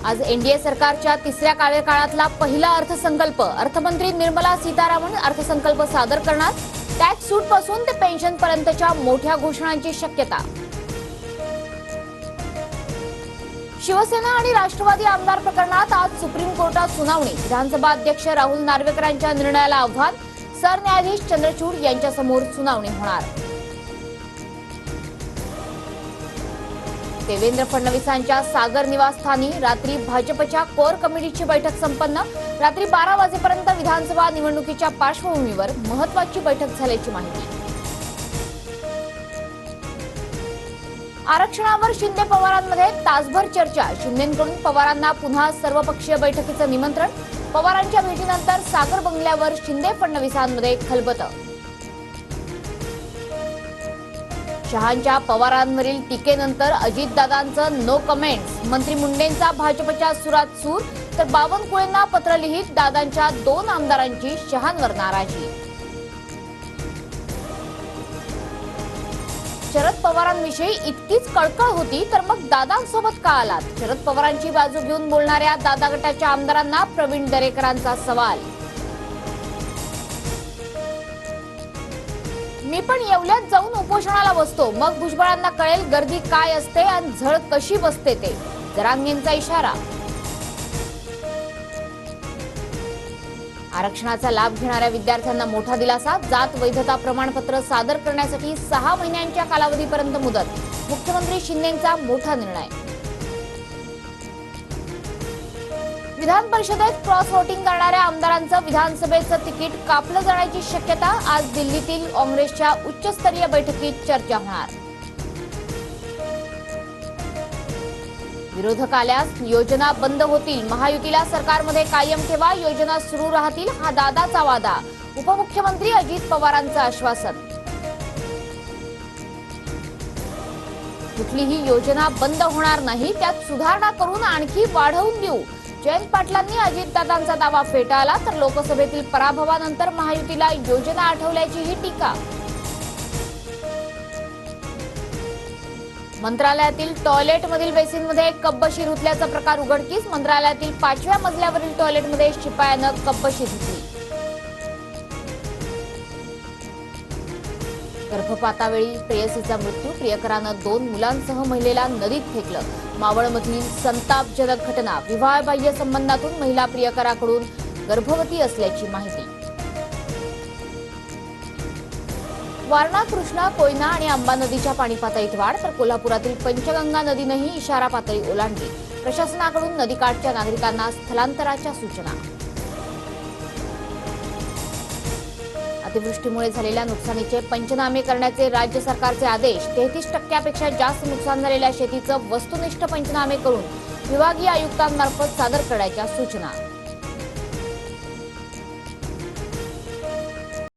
आज एनडीए सरकारच्या तिसऱ्या कार्यकाळातला पहिला अर्थसंकल्प अर्थमंत्री निर्मला सीतारामन अर्थसंकल्प सादर करणार। टॅक्स सूट पासून ते पेन्शन पर्यंतच्या मोठ्या घोषणांची शक्यता। शिवसेना आणि राष्ट्रवादी आमदार प्रकरणात आज सुप्रीम कोर्टात सुनावणी। विधानसभा अध्यक्ष राहुल नार्वेकरांच्या निर्णयाला आव्हान। सरन्यायाधीश चंद्रचूड यांच्यासमोर सुनावणी होणार। देवेंद्र फडणवीसांच्या सागर निवासस्थानी रात्री भाजपच्या कोर कमिटीची बैठक संपन्न। रात्री 12 वाजेपर्यंत विधानसभा निवडणुकीच्या पार्श्वभूमीवर महत्त्वाची बैठक झाल्याची माहिती। आरक्षणावर शिंदे पवारांमध्ये तासभर चर्चा। शिंदेंकडून पवारांना पुन्हा सर्वपक्षीय बैठकीचं निमंत्रण। पवारांच्या भेटीनंतर सागर बंगल्यावर शिंदे फडणवीसांमध्ये खलबतं। शहांच्या पवारांवरील टीकेनंतर अजितदादांचं नो कमेंट्स। मंत्री मुंडेंचा भाजपच्या सुरात सूर, तर बावनकुळेंना पत्र लिहित दादांच्या 2 आमदारांची शहांवर नाराजी। शरद पवारांविषयी इतकीच कळकळ होती तर मग दादांसोबत का आलात? शरद पवारांची बाजू घेऊन बोलणाऱ्या दादा गटाच्या आमदारांना प्रवीण दरेकरांचा सवाल। मी पण येवल्यात जाऊन उपोषणाला बसतो, मग भुजबळांना कळेल गर्दी काय असते आणि झळ कशी बसते ते, जरांगेंचा इशारा। आरक्षणाचा लाभ घेणाऱ्या विद्यार्थ्यांना मोठा दिलासा। जात वैधता प्रमाणपत्र सादर करण्यासाठी 6 महिन्यांच्या कालावधीपर्यंत मुदत। मुख्यमंत्री शिंदेंचा मोठा निर्णय। विधान परिषदेत क्रॉस वोटिंग करणाऱ्या आमदारांचं विधानसभेचं तिकीट कापलं जाण्याची शक्यता। आज दिल्लीतील काँग्रेसच्या उच्चस्तरीय बैठकीत चर्चा होणार। विरोधक आल्यास योजना बंद होतील। महायुतीला सरकारमध्ये कायम ठेवा, योजना सुरू राहतील हा दादाचा वादा। उपमुख्यमंत्री अजित पवारांचं आश्वासन। कुठलीही योजना बंद होणार नाही, त्यात सुधारणा करून आणखी वाढवून देऊ। जयंत पाटलांनी अजितदादांचा दावा फेटाळला, तर लोकसभेतील पराभवानंतर महायुतीला योजना आठवल्याचीही टीका। मंत्रालयातील टॉयलेटमधील बेसिनमध्ये कपबशी धुतल्याचा प्रकार उघडकीस। मंत्रालयातील 5व्या मजल्यावरील टॉयलेटमध्ये शिपायानं कपबशी धुतली। गर्भपातावेळी प्रेयसीचा मृत्यू। प्रियकरानं 2 मुलांसह महिलेला नदीत फेकलं। मावळमधील संतापजनक घटना। विवाहबाह्य संबंधातून महिला प्रियकराकडून गर्भवती असल्याची माहिती। वारणा, कृष्णा, कोयना आणि अंबा नदीच्या पाणी पातळीत वाढ, तर कोल्हापुरातील पंचगंगा नदीनेही इशारा पातळी ओलांडली। प्रशासनाकडून नदीकाठच्या नागरिकांना स्थलांतराच्या सूचना। अतिवृष्टीमुळे झालेल्या नुकसानीचे पंचनामे करण्याचे राज्य सरकारचे आदेश। 33% जास्त नुकसान झालेल्या शेतीचं वस्तुनिष्ठ पंचनामे करून विभागीय आयुक्तांमार्फत सादर करण्याच्या सूचना।